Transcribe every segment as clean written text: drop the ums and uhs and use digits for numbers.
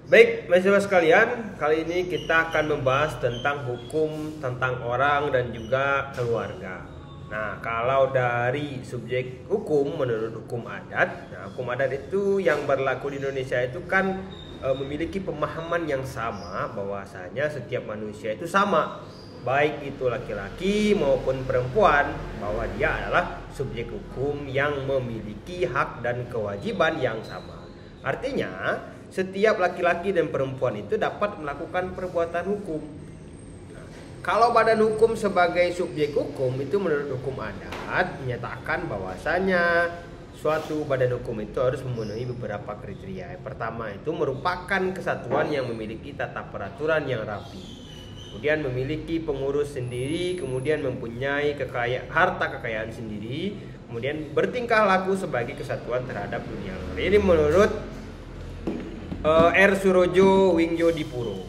Baik, mahasiswa sekalian, kali ini kita akan membahas tentang hukum tentang orang dan juga keluarga. Nah, kalau dari subjek hukum menurut hukum adat, hukum adat itu yang berlaku di Indonesia itu kan memiliki pemahaman yang sama bahwasanya setiap manusia itu sama, baik itu laki-laki maupun perempuan, bahwa dia adalah subjek hukum yang memiliki hak dan kewajiban yang sama. Artinya, setiap laki-laki dan perempuan itu dapat melakukan perbuatan hukum. Nah, kalau badan hukum sebagai subjek hukum itu menurut hukum adat menyatakan bahwasanya suatu badan hukum itu harus memenuhi beberapa kriteria. Yang pertama itu merupakan kesatuan yang memiliki tata peraturan yang rapi, kemudian memiliki pengurus sendiri, kemudian mempunyai harta kekayaan sendiri, kemudian bertingkah laku sebagai kesatuan terhadap dunia luar. Ini menurut R. Surojo Wingjo Dipuro.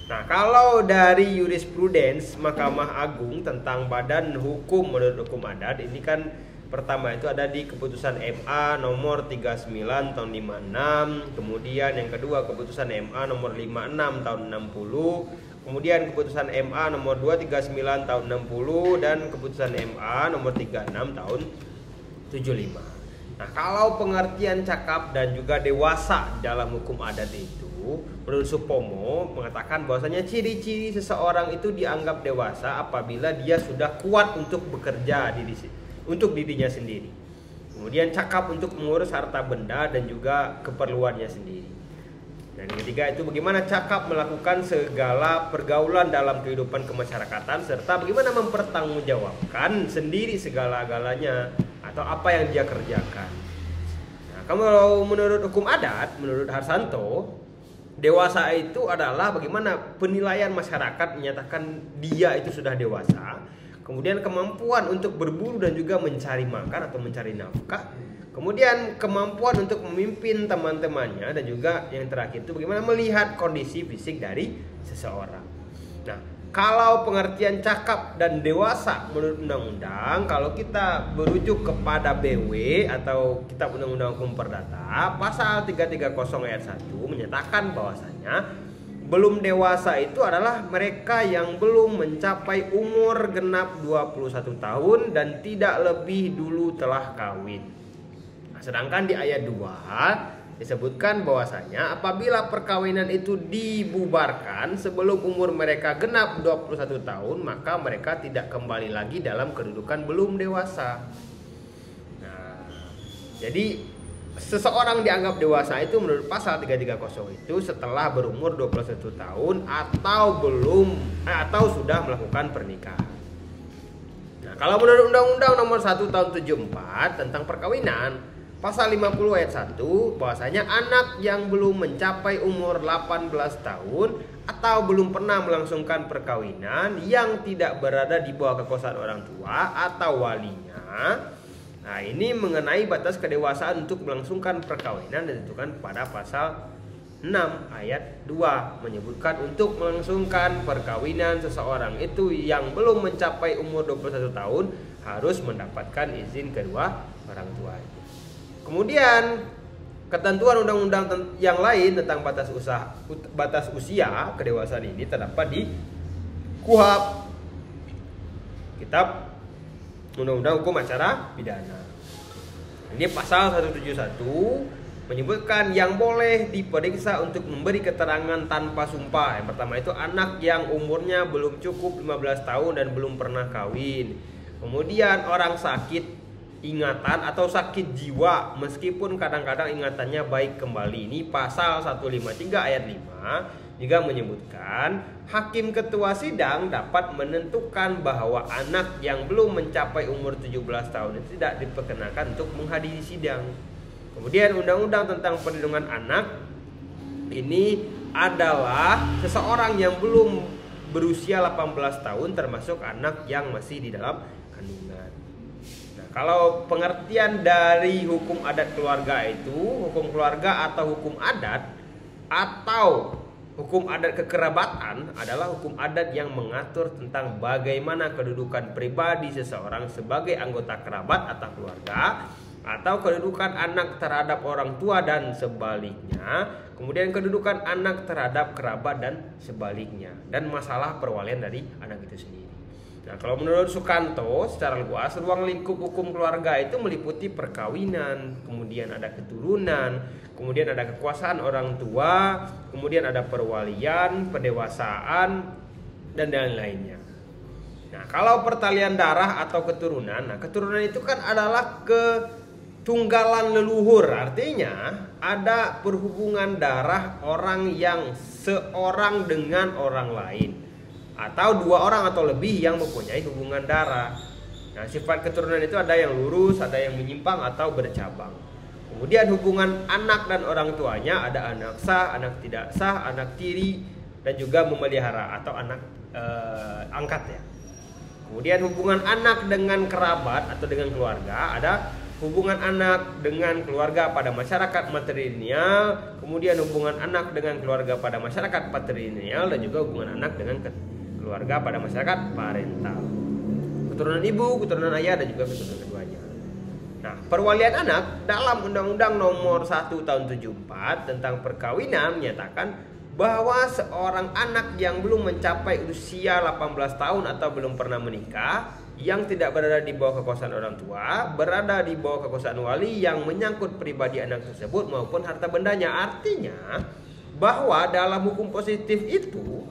Nah, kalau dari jurisprudens Mahkamah Agung tentang badan hukum menurut hukum adat, ini kan pertama itu ada di keputusan MA nomor 39 tahun 56, kemudian yang kedua keputusan MA nomor 56 tahun 60, kemudian keputusan MA nomor 239 tahun 60 dan keputusan MA nomor 36 tahun 75. Nah, kalau pengertian cakap dan juga dewasa dalam hukum adat itu, menurut Supomo mengatakan bahwasanya ciri-ciri seseorang itu dianggap dewasa apabila dia sudah kuat untuk bekerja untuk dirinya sendiri. Kemudian cakap untuk mengurus harta benda dan juga keperluannya sendiri. Dan yang ketiga itu bagaimana cakap melakukan segala pergaulan dalam kehidupan kemasyarakatan serta bagaimana mempertanggungjawabkan sendiri segala-galanya atau apa yang dia kerjakan. Nah, kalau menurut hukum adat, menurut Harsanto, dewasa itu adalah bagaimana penilaian masyarakat menyatakan dia itu sudah dewasa, kemudian kemampuan untuk berburu dan juga mencari makan atau mencari nafkah, kemudian kemampuan untuk memimpin teman-temannya, dan juga yang terakhir itu bagaimana melihat kondisi fisik dari seseorang. Nah, kalau pengertian cakap dan dewasa menurut undang-undang, kalau kita berujuk kepada BW atau Kitab Undang-Undang Hukum Perdata, pasal 330 ayat 1 menyatakan bahwasanya belum dewasa itu adalah mereka yang belum mencapai umur genap 21 tahun dan tidak lebih dulu telah kawin. Nah, sedangkan di ayat 2 disebutkan bahwasanya apabila perkawinan itu dibubarkan sebelum umur mereka genap 21 tahun, maka mereka tidak kembali lagi dalam kedudukan belum dewasa. Nah, jadi seseorang dianggap dewasa itu menurut pasal 330 itu setelah berumur 21 tahun atau sudah melakukan pernikahan. Nah, kalau menurut Undang-Undang Nomor 1 Tahun 74 tentang perkawinan, pasal 50 ayat 1 bahwasanya anak yang belum mencapai umur 18 tahun atau belum pernah melangsungkan perkawinan yang tidak berada di bawah kekuasaan orang tua atau walinya. Nah, ini mengenai batas kedewasaan untuk melangsungkan perkawinan ditentukan pada pasal 6 ayat 2 menyebutkan untuk melangsungkan perkawinan seseorang itu yang belum mencapai umur 21 tahun harus mendapatkan izin kedua orang tuanya. Kemudian ketentuan undang-undang yang lain tentang batas usia kedewasaan ini terdapat di KUHP, Kitab Undang-Undang Hukum Acara Pidana. Ini pasal 171 menyebutkan yang boleh diperiksa untuk memberi keterangan tanpa sumpah. Yang pertama itu anak yang umurnya belum cukup 15 tahun dan belum pernah kawin. Kemudian orang sakit ingatan atau sakit jiwa meskipun kadang-kadang ingatannya baik kembali. Ini pasal 153 ayat 5 juga menyebutkan hakim ketua sidang dapat menentukan bahwa anak yang belum mencapai umur 17 tahun itu tidak diperkenakan untuk menghadiri sidang. Kemudian undang-undang tentang perlindungan anak ini adalah seseorang yang belum berusia 18 tahun termasuk anak yang masih di dalam kandungan. Kalau pengertian dari hukum adat keluarga itu, hukum keluarga atau hukum adat atau hukum adat kekerabatan adalah hukum adat yang mengatur tentang bagaimana kedudukan pribadi seseorang sebagai anggota kerabat atau keluarga, atau kedudukan anak terhadap orang tua dan sebaliknya. kemudian kedudukan anak terhadap kerabat dan sebaliknya, dan masalah perwalian dari anak itu sendiri. Nah, kalau menurut Sukanto secara luas, ruang lingkup hukum keluarga itu meliputi perkawinan, kemudian ada keturunan, kemudian ada kekuasaan orang tua, kemudian ada perwalian, pendewasaan, dan lain-lainnya. Nah, kalau pertalian darah atau keturunan, nah keturunan itu kan adalah ketunggalan leluhur, artinya ada perhubungan darah orang yang seorang dengan orang lain, atau dua orang atau lebih yang mempunyai hubungan darah. Nah, sifat keturunan itu ada yang lurus, ada yang menyimpang atau bercabang. Kemudian hubungan anak dan orang tuanya ada anak sah, anak tidak sah, anak tiri, dan juga memelihara atau anak angkat ya. Kemudian hubungan anak dengan kerabat atau dengan keluarga, ada hubungan anak dengan keluarga pada masyarakat matrilineal, kemudian hubungan anak dengan keluarga pada masyarakat patrilineal, dan juga hubungan anak dengan keluarga pada masyarakat parental. Keturunan ibu, keturunan ayah, dan juga keturunan keduanya. Nah, perwalian anak dalam Undang-Undang Nomor 1 Tahun 74 tentang perkawinan menyatakan bahwa seorang anak yang belum mencapai usia 18 tahun atau belum pernah menikah, yang tidak berada di bawah kekuasaan orang tua, berada di bawah kekuasaan wali yang menyangkut pribadi anak tersebut maupun harta bendanya. Artinya bahwa dalam hukum positif itu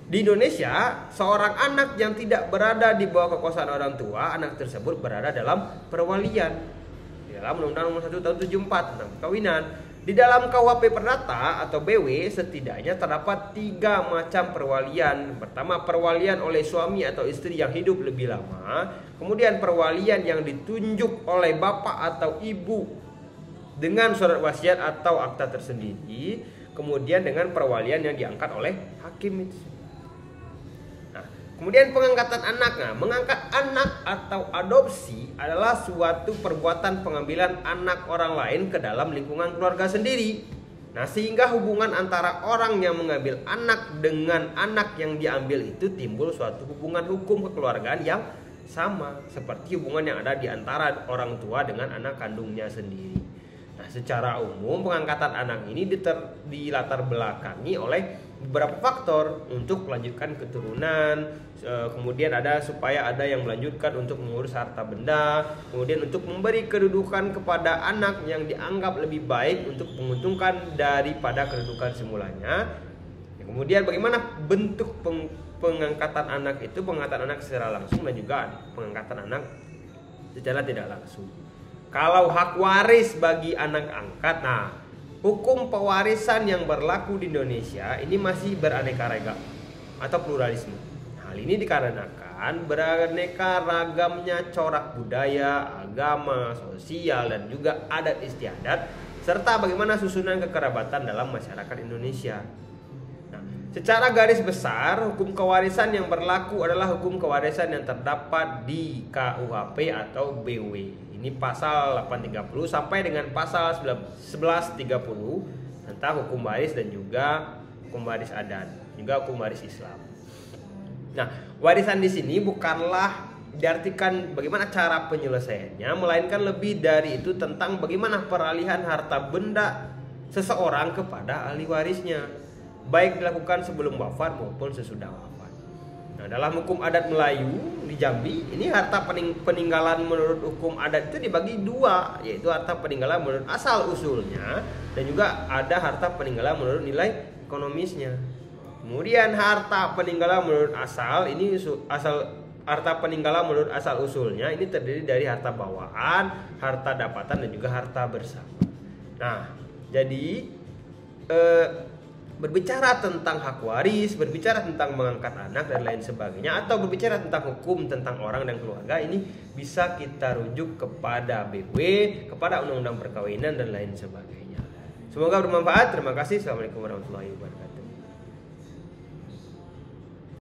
di Indonesia, seorang anak yang tidak berada di bawah kekuasaan orang tua, anak tersebut berada dalam perwalian. Di dalam Undang-Undang Nomor 1 Tahun 74 tentang perkawinan. Di dalam KUHP Perdata atau BW setidaknya terdapat 3 macam perwalian. Pertama, perwalian oleh suami atau istri yang hidup lebih lama. Kemudian perwalian yang ditunjuk oleh bapak atau ibu dengan surat wasiat atau akta tersendiri. Kemudian dengan perwalian yang diangkat oleh hakim itu. Kemudian pengangkatan anak. Nah, mengangkat anak atau adopsi adalah suatu perbuatan pengambilan anak orang lain ke dalam lingkungan keluarga sendiri. Nah, sehingga hubungan antara orang yang mengambil anak dengan anak yang diambil itu timbul suatu hubungan hukum kekeluargaan yang sama, seperti hubungan yang ada di antara orang tua dengan anak kandungnya sendiri. Nah, secara umum pengangkatan anak ini dilatar belakangi oleh beberapa faktor untuk melanjutkan keturunan, kemudian ada supaya ada yang melanjutkan untuk mengurus harta benda, kemudian untuk memberi kedudukan kepada anak yang dianggap lebih baik untuk menguntungkan daripada kedudukan semulanya. Kemudian bagaimana bentuk pengangkatan anak itu, pengangkatan anak secara langsung dan juga pengangkatan anak secara tidak langsung. Kalau hak waris bagi anak angkat, nah hukum pewarisan yang berlaku di Indonesia ini masih beraneka ragam atau pluralisme. Hal ini dikarenakan beraneka ragamnya corak budaya, agama, sosial, dan juga adat istiadat, serta bagaimana susunan kekerabatan dalam masyarakat Indonesia. Nah, secara garis besar, hukum kewarisan yang berlaku adalah hukum kewarisan yang terdapat di KUHP atau BW. Ini pasal 830 sampai dengan pasal 1130 tentang hukum waris dan juga hukum waris adat, juga hukum waris Islam. Nah, warisan di sini bukanlah diartikan bagaimana cara penyelesaiannya, melainkan lebih dari itu tentang bagaimana peralihan harta benda seseorang kepada ahli warisnya, baik dilakukan sebelum wafat maupun sesudah wafat. Nah, dalam hukum adat Melayu di Jambi, ini harta peninggalan menurut hukum adat itu dibagi dua, yaitu harta peninggalan menurut asal usulnya dan juga ada harta peninggalan menurut nilai ekonomisnya. Kemudian harta peninggalan menurut asal ini harta peninggalan menurut asal usulnya ini terdiri dari harta bawaan, harta dapatan, dan juga harta bersama. Nah, jadi berbicara tentang hak waris, berbicara tentang mengangkat anak dan lain sebagainya, atau berbicara tentang hukum tentang orang dan keluarga, ini bisa kita rujuk kepada BW, kepada undang-undang perkawinan dan lain sebagainya. Semoga bermanfaat. Terima kasih. Assalamualaikum warahmatullahi wabarakatuh.